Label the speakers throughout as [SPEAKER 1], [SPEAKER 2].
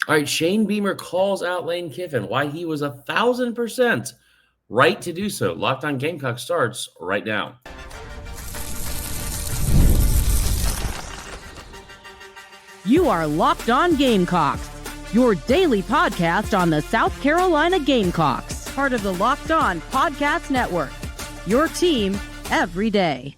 [SPEAKER 1] All right, Shane Beamer calls out Lane Kiffin, why he was 1,000% right to do so. Locked On Gamecocks starts right now.
[SPEAKER 2] You are Locked On Gamecocks, your daily podcast on the South Carolina Gamecocks, part of the Locked On Podcast Network, your team every day.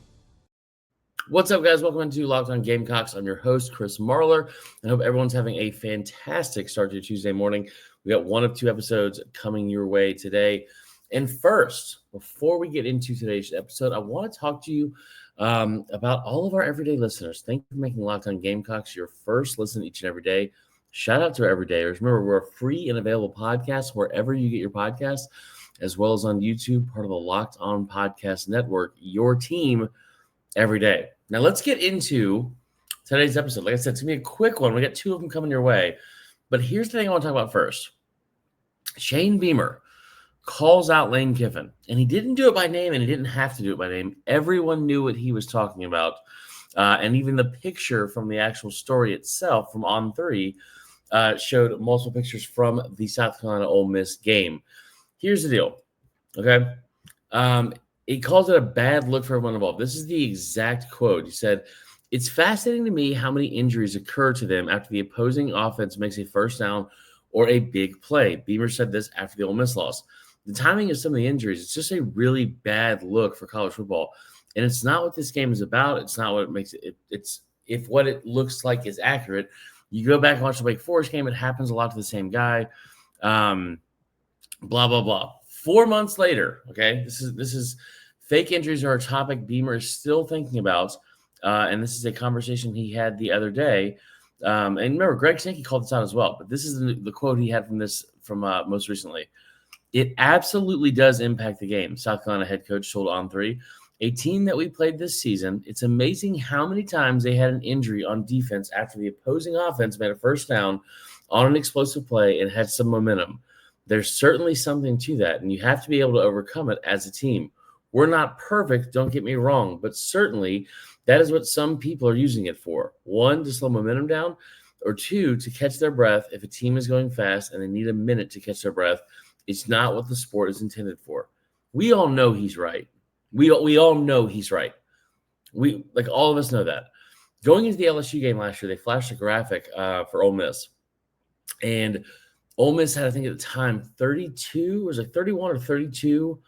[SPEAKER 1] What's up, guys? Welcome into Locked On Gamecocks. I'm your host, Chris Marler, and hope everyone's having a fantastic start to Tuesday morning. We got one of two episodes coming your way today. And first, before we get into today's episode, I want to talk to you about all of our everyday listeners. Thank you for making Locked On Gamecocks your first listen each and every day. Shout out to our everydayers. Remember, we're a free and available podcast wherever you get your podcasts, as well as on YouTube, part of the Locked On Podcast Network, your team every day. Now, let's get into today's episode. Like I said, it's going to be a quick one. We got two of them coming your way. But here's the thing I want to talk about first. Shane Beamer calls out Lane Kiffin, and he didn't do it by name, and he didn't have to do it by name. Everyone knew what he was talking about, and even the picture from the actual story itself from On3 showed multiple pictures from the South Carolina Ole Miss game. Here's the deal, okay? He calls it a bad look for everyone involved. This is the exact quote. He said, "It's fascinating to me how many injuries occur to them after the opposing offense makes a first down or a big play." Beamer said this after the Ole Miss loss. The timing of some of the injuries, it's just a really bad look for college football. And it's not what this game is about. It's not what it makes it. It's if what it looks like is accurate. You go back and watch the Wake Forest game, it happens a lot to the same guy. Blah, blah, blah. 4 months later, okay, this is fake injuries are a topic Beamer is still thinking about. And this is a conversation he had the other day. And remember, Greg Sankey called this out as well. But this is the quote he had from most recently. "It absolutely does impact the game," South Carolina head coach told On3. "A team that we played this season, it's amazing how many times they had an injury on defense after the opposing offense made a first down on an explosive play and had some momentum. There's certainly something to that, and you have to be able to overcome it as a team. We're not perfect, don't get me wrong, but certainly that is what some people are using it for. One, to slow momentum down, or two, to catch their breath if a team is going fast and they need a minute to catch their breath. It's not what the sport is intended for." We all know he's right. We all know he's right. All of us know that. Going into the LSU game last year, they flashed a graphic for Ole Miss. And Ole Miss had, I think at the time, 32, was it 31 or 32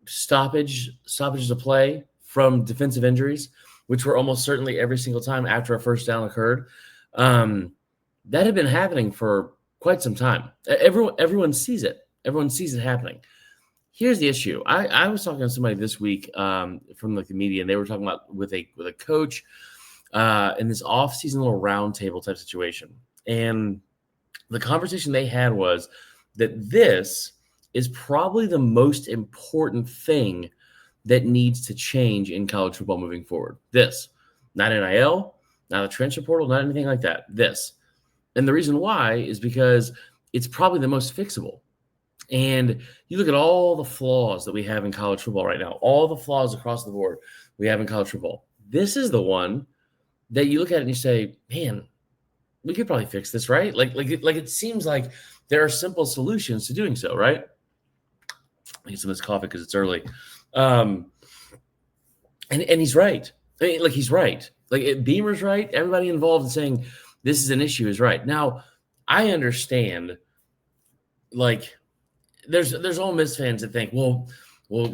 [SPEAKER 1] stoppages of play from defensive injuries, which were almost certainly every single time after a first down occurred. That had been happening for quite some time. Everyone sees it. Everyone sees it happening. Here's the issue. I was talking to somebody this week from the media, and they were talking about with a coach in this off-season little roundtable type situation. And the conversation they had was that this is probably the most important thing that needs to change in college football moving forward. This, not NIL, not a transfer portal, not anything like that. This. And the reason why is because it's probably the most fixable. And you look at all the flaws that we have in college football right now, all the flaws across the board we have in college football. This is the one that you look at and you say, man, we could probably fix this, right? Like it seems like there are simple solutions to doing so, right? I get some of this coffee because it's early. And he's right. I mean, he's right. Beamer's right. Everybody involved in saying this is an issue is right. Now, I understand, there's Ole Miss fans that think, well,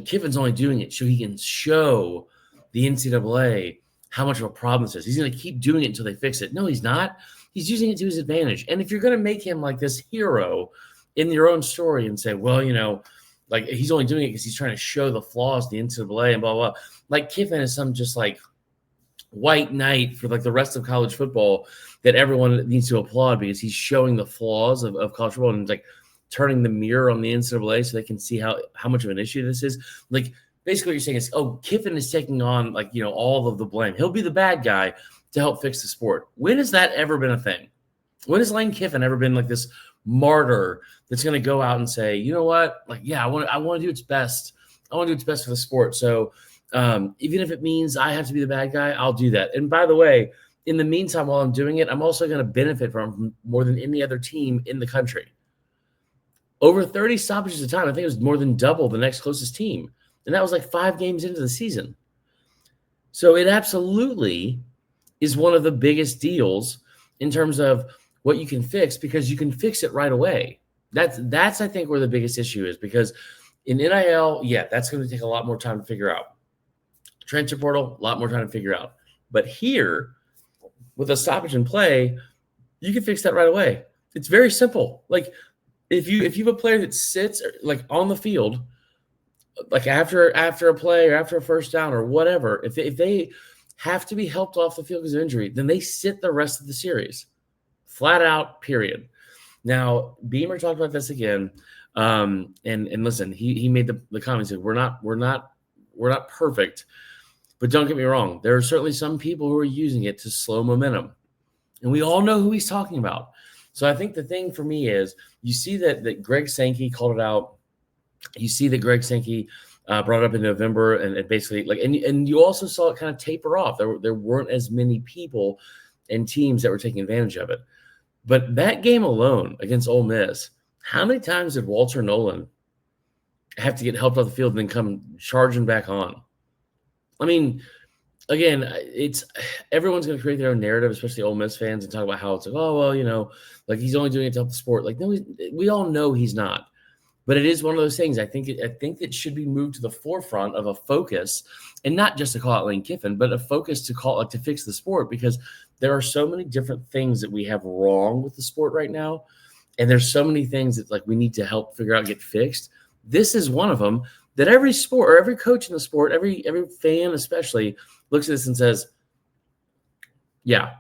[SPEAKER 1] Kiffin's only doing it so he can show the NCAA how much of a problem this is. He's going to keep doing it until they fix it. No, he's not. He's using it to his advantage. And if you're going to make him like this hero in your own story and say, well, he's only doing it because he's trying to show the flaws of the NCAA and blah, blah, blah. Like Kiffin is some just white knight for the rest of college football that everyone needs to applaud because he's showing the flaws of college football and turning the mirror on the NCAA so they can see how much of an issue this is. Basically what you're saying is, Kiffin is taking on all of the blame. He'll be the bad guy to help fix the sport. When has that ever been a thing? When has Lane Kiffin ever been this martyr that's going to go out and say, you know what? I want to do its best. I want to do its best for the sport. So even if it means I have to be the bad guy, I'll do that. And by the way, in the meantime, while I'm doing it, I'm also going to benefit from more than any other team in the country. Over 30 stoppages a time, I think it was more than double the next closest team. And that was like 5 games into the season. So it absolutely is one of the biggest deals in terms of what you can fix, because you can fix it right away. That's I think where the biggest issue is, because in NIL, yeah, that's going to take a lot more time to figure out. Transfer portal, a lot more time to figure out. But here, with a stoppage in play, you can fix that right away. It's very simple. Like if you have a player that sits like on the field, like after a play or after a first down or whatever, if they have to be helped off the field because of injury, then they sit the rest of the series, flat out. Period. Now Beamer talked about this again, and listen, he made the comment. He said, we're not perfect, but don't get me wrong. There are certainly some people who are using it to slow momentum, and we all know who he's talking about. So I think the thing for me is you see that Greg Sankey called it out. You see that Greg Sankey brought it up in November, and it basically and you also saw it kind of taper off. There weren't as many people and teams that were taking advantage of it. But that game alone against Ole Miss, how many times did Walter Nolan have to get helped off the field and then come charging back on? I mean, again, it's everyone's going to create their own narrative, especially Ole Miss fans, and talk about how it's like, oh, well, like he's only doing it to help the sport. Like, no, we all know he's not. But it is one of those things. I think it should be moved to the forefront of a focus, and not just to call out Lane Kiffin, but a focus to fix the sport, because there are so many different things that we have wrong with the sport right now, and there's so many things that like we need to help figure out, get fixed. This is one of them that every sport or every coach in the sport, every fan especially, looks at this and says, yeah,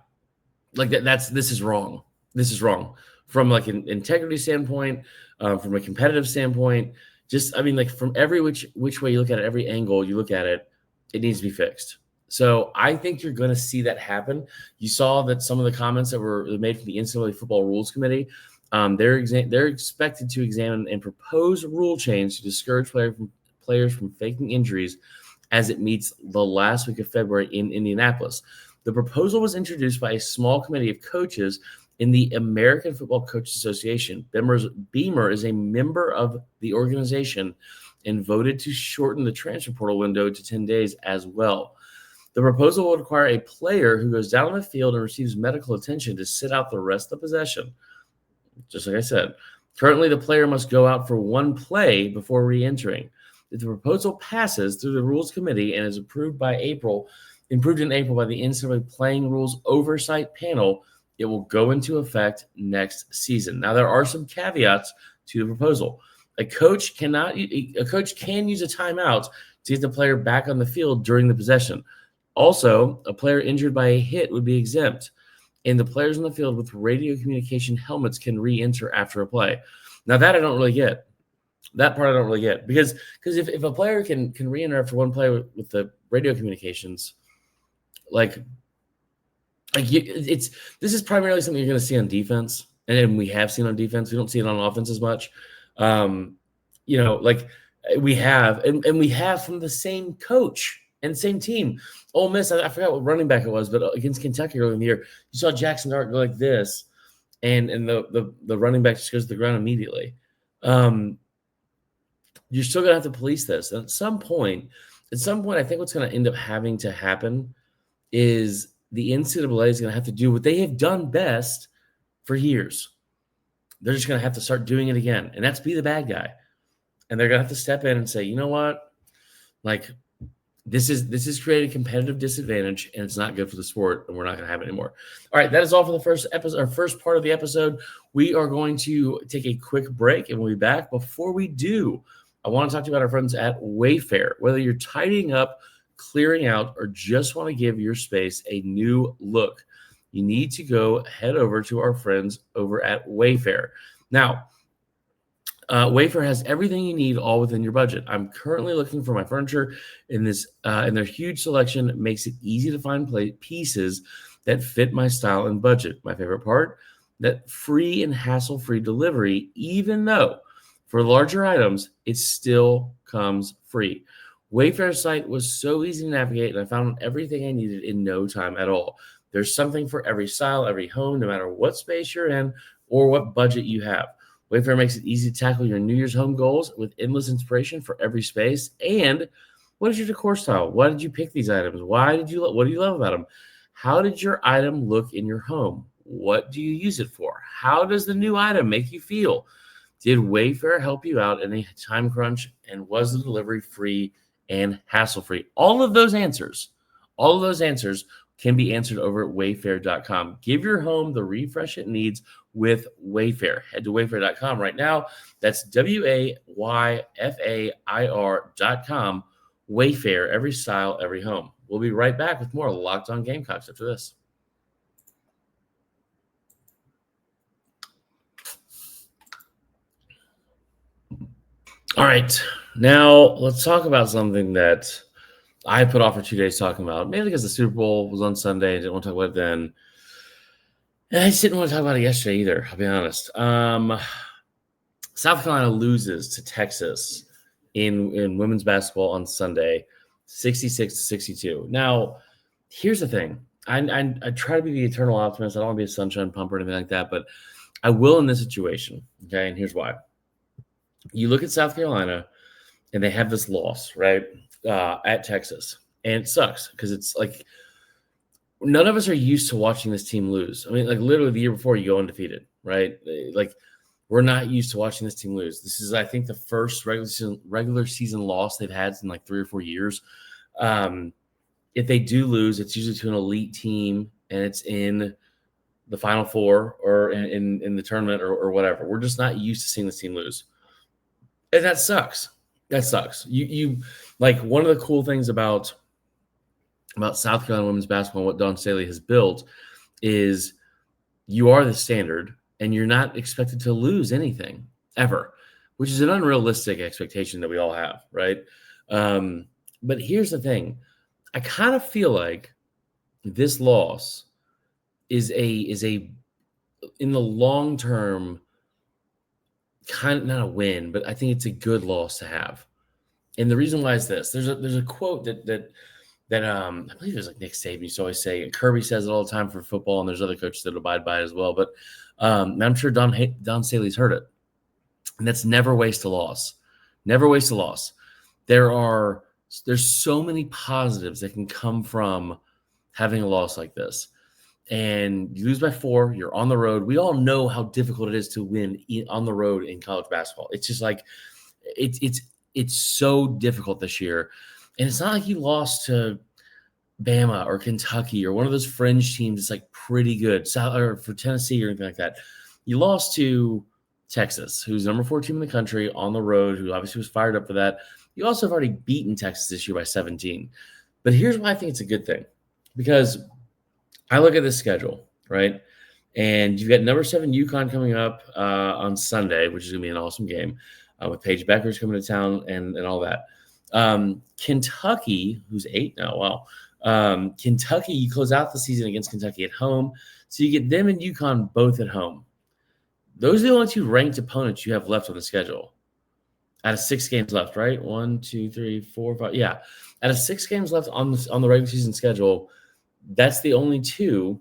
[SPEAKER 1] like this is wrong. This is wrong from like an integrity standpoint, from a competitive standpoint. Just, I mean, like from every which way you look at it, every angle you look at it, it needs to be fixed. So I think you're going to see that happen. You saw that some of the comments that were made from the NCAA Football Rules Committee, they're expected to examine and propose a rule change to discourage players from faking injuries as it meets the last week of February in Indianapolis. The proposal was introduced by a small committee of coaches in the American Football Coaches Association. Beamer is a member of the organization and voted to shorten the transfer portal window to 10 days as well. The proposal will require a player who goes down on the field and receives medical attention to sit out the rest of the possession. Just like I said, currently the player must go out for one play before re-entering. If the proposal passes through the Rules Committee and is approved in April by the NCAA Playing Rules Oversight Panel, it will go into effect next season. Now, there are some caveats to the proposal. A coach can use a timeout to get the player back on the field during the possession. Also, a player injured by a hit would be exempt, and the players on the field with radio communication helmets can re-enter after a play. Now, that I don't really get. That part I don't really get, because if a player can re-enter after one play with the radio communications, this is primarily something you're going to see on defense, and we have seen on defense. We don't see it on offense as much. We have from the same coach and same team. Ole Miss, I forgot what running back it was, but against Kentucky early in the year, you saw Jackson Dart go like this, and the running back just goes to the ground immediately. You're still going to have to police this. And at some point, I think what's going to end up having to happen is the NCAA is going to have to do what they have done best for years. They're just going to have to start doing it again, and that's be the bad guy. And they're going to have to step in and say, you know what? Like, this is creating a competitive disadvantage, and it's not good for the sport, and we're not going to have it anymore. All right, that is all for the first episode, our first part of the episode. We are going to take a quick break, and we'll be back. Before we do, I want to talk to you about our friends at Wayfair. Whether you're tidying up, clearing out, or just want to give your space a new look, you need to head over to our friends over at Wayfair. Now, Wayfair has everything you need all within your budget. I'm currently looking for my furniture and their huge selection makes it easy to find pieces that fit my style and budget. My favorite part, that free and hassle-free delivery, even though for larger items, it still comes free. Wayfair's site was so easy to navigate, and I found everything I needed in no time at all. There's something for every style, every home, no matter what space you're in or what budget you have. Wayfair makes it easy to tackle your New Year's home goals with endless inspiration for every space. And what is your decor style? Why did you pick these items? What do you love about them? How did your item look in your home? What do you use it for? How does the new item make you feel? Did Wayfair help you out in a time crunch, and was the delivery free and hassle-free? All of those answers can be answered over at wayfair.com. Give your home the refresh it needs with Wayfair. Head to wayfair.com right now. That's wayfair.com. Wayfair, every style, every home. We'll be right back with more Locked On Gamecocks after this. All right, now let's talk about something that I put off for 2 days talking about, mainly because the Super Bowl was on Sunday. I didn't want to talk about it then. And I just didn't want to talk about it yesterday either, I'll be honest. South Carolina loses to Texas in women's basketball on Sunday, 66-62. Now, here's the thing. I try to be the eternal optimist. I don't want to be a sunshine pumper or anything like that, but I will in this situation, okay? And here's why. You look at South Carolina, and they have this loss, right, at Texas. And it sucks because it's like none of us are used to watching this team lose. I mean, like literally the year before you go undefeated, right? Like we're not used to watching this team lose. This is, I think, the first regular season loss they've had in like 3 or 4 years. If they do lose, it's usually to an elite team, and it's in the Final Four or in the tournament or whatever. We're just not used to seeing this team lose. And that sucks. That sucks. You like one of the cool things about South Carolina women's basketball and what Dawn Staley has built is you are the standard and you're not expected to lose anything ever, which is an unrealistic expectation that we all have, right? But here's the thing. I kind of feel like this loss is a in the long term kind of not a win, but I think it's a good loss to have. And the reason why is this. There's a quote that I believe there's like Nick Saban used to always say, and Kirby says it all the time for football, and there's other coaches that abide by it as well. But I'm sure Dawn Staley's heard it. And that's never waste a loss. Never waste a loss. There's so many positives that can come from having a loss like this. And you lose by 4, you're on the road. We all know how difficult it is to win on the road in college basketball. It's just like it's so difficult this year. And it's not like you lost to Bama or Kentucky or one of those fringe teams that's like pretty good, or for Tennessee or anything like that. You lost to Texas, who's number 4 team in the country on the road, who obviously was fired up for that. You also have already beaten Texas this year by 17. But here's why I think it's a good thing. Because I look at this schedule, right? And you've got number 7 UConn coming up on Sunday, which is going to be an awesome game with Paige Beckers coming to town and all that. Kentucky, who's 8 now, wow. Kentucky, you close out the season against Kentucky at home. So you get them and UConn both at home. Those are the only 2 ranked opponents you have left on the schedule. Out of 6 games left, right? 1, 2, 3, 4, 5. Yeah. Out of 6 games left on the regular season schedule, that's the only 2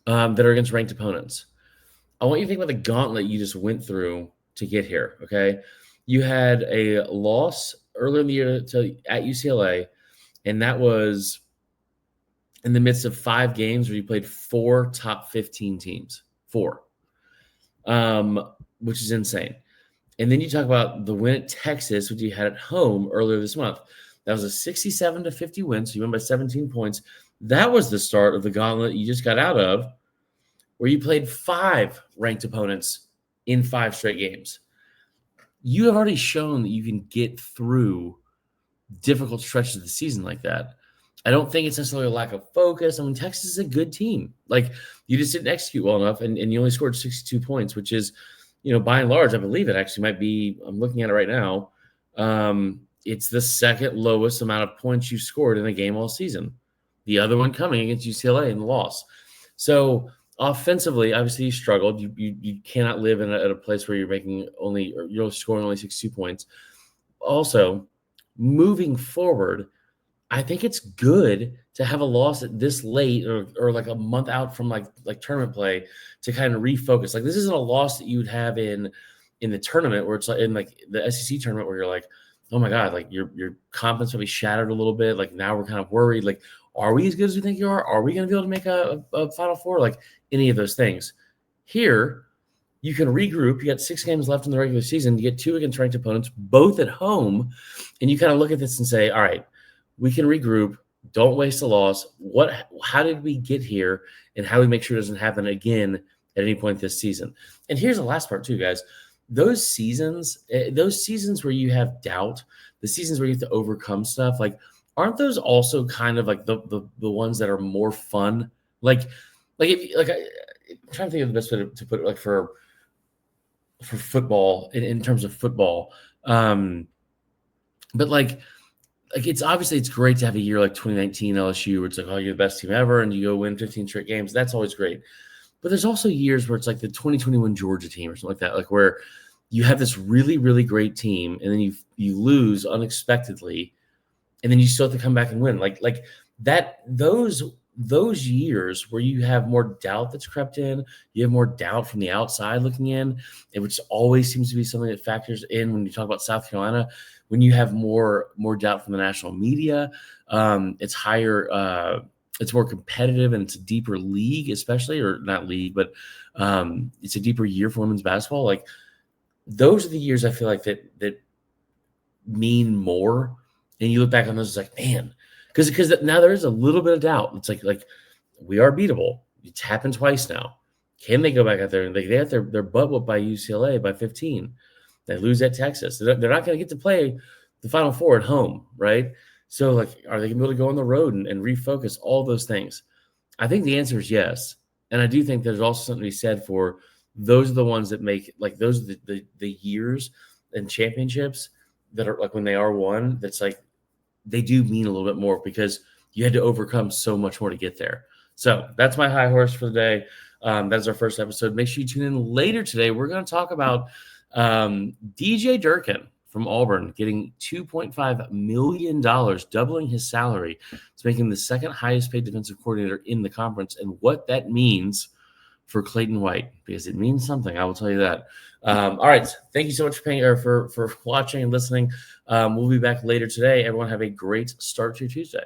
[SPEAKER 1] that are against ranked opponents. I want you to think about the gauntlet you just went through to get here, okay? You had a loss earlier in the year at UCLA, and that was in the midst of 5 games where you played 4 top 15 teams. 4. Which is insane. And then you talk about the win at Texas, which you had at home earlier this month. That was a 67-50 win, so you won by 17 points. That was the start of the gauntlet you just got out of, where you played 5 ranked opponents in 5 straight games. You have already shown that you can get through difficult stretches of the season like that. I don't think it's necessarily a lack of focus. I mean, Texas is a good team. Like, you just didn't execute well enough, and you only scored 62 points, which is, by and large, I believe it actually might be, I'm looking at it right now, it's the second lowest amount of points you scored in a game all season. The other one coming against UCLA in the loss. So offensively, obviously you struggled. You cannot live at a place where you're scoring only 62 points. Also, moving forward, I think it's good to have a loss at this late or like a month out from like tournament play to kind of refocus. Like, this isn't a loss that you would have in the tournament where it's like in like the SEC tournament where you're like, oh my God, like your confidence will be shattered a little bit. Like, now we're kind of worried. Like, are we as good as we think you are? Are we going to be able to make a Final Four? Like, any of those things. Here, you can regroup. You got 6 games left in the regular season. You get 2 against ranked opponents, both at home. And you kind of look at this and say, all right, we can regroup. Don't waste a loss. How did we get here, and how do we make sure it doesn't happen again at any point this season? And here's the last part too, guys. Those seasons where you have doubt, the seasons where you have to overcome stuff, like, aren't those also kind of like the ones that are more fun? I'm trying to think of the best way to put it, like for football in terms of football. But like it's obviously it's great to have a year like 2019 LSU where it's like, oh, you're the best team ever, and you go win 15 straight games. That's always great. But there's also years where it's like the 2021 Georgia team or something like that, like where you have this really, really great team, and then you lose unexpectedly, and then you still have to come back and win. Like that, those years where you have more doubt that's crept in, you have more doubt from the outside looking in, which always seems to be something that factors in when you talk about South Carolina. When you have more doubt from the national media, it's higher. It's more competitive, and it's a deeper league, especially, or not league, but it's a deeper year for women's basketball. Like, those are the years I feel like that mean more. And you look back on those, it's like, man, because now there is a little bit of doubt. It's like we are beatable. It's happened twice now. Can they go back out there and they have their butt whooped by UCLA by 15? They lose at Texas. They're not going to get to play the Final Four at home, right? So, like, are they going to be able to go on the road and refocus all those things? I think the answer is yes. And I do think there's also something to be said for those are the ones that make, like, those are the years and championships that are, like, when they are won, that's like they do mean a little bit more because you had to overcome so much more to get there. So that's my high horse for the day. That's our first episode. Make sure you tune in later today. We're going to talk about DJ Durkin from Auburn getting $2.5 million, doubling his salary. It's making him the second highest paid defensive coordinator in the conference, and what that means for Clayton White, because it means something. I will tell you that. All right. Thank you so much for watching and listening. We'll be back later today. Everyone have a great start to your Tuesday.